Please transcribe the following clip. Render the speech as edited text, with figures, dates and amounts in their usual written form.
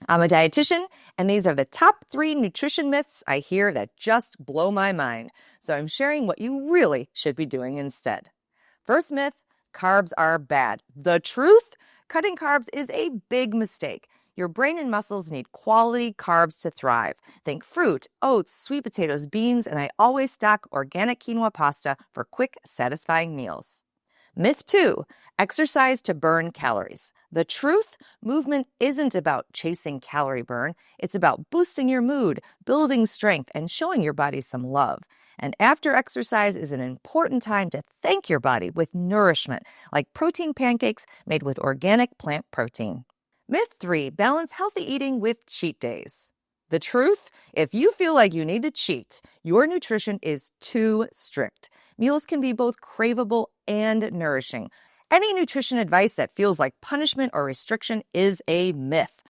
I'm a dietitian, and these are the top 3 nutrition myths I hear that just blow my mind. So I'm sharing what you really should be doing instead. First myth, carbs are bad. The truth? Cutting carbs is a big mistake. Your brain and muscles need quality carbs to thrive. Think fruit, oats, sweet potatoes, beans, and I always stock organic quinoa pasta for quick, satisfying meals. Myth 2, exercise to burn calories. The truth, movement isn't about chasing calorie burn. It's about boosting your mood, building strength, and showing your body some love. And after exercise is an important time to thank your body with nourishment, like protein pancakes made with organic plant protein. Myth 3, balance healthy eating with cheat days. The truth, if you feel like you need to cheat, your nutrition is too strict. Meals can be both craveable and nourishing. Any nutrition advice that feels like punishment or restriction is a myth.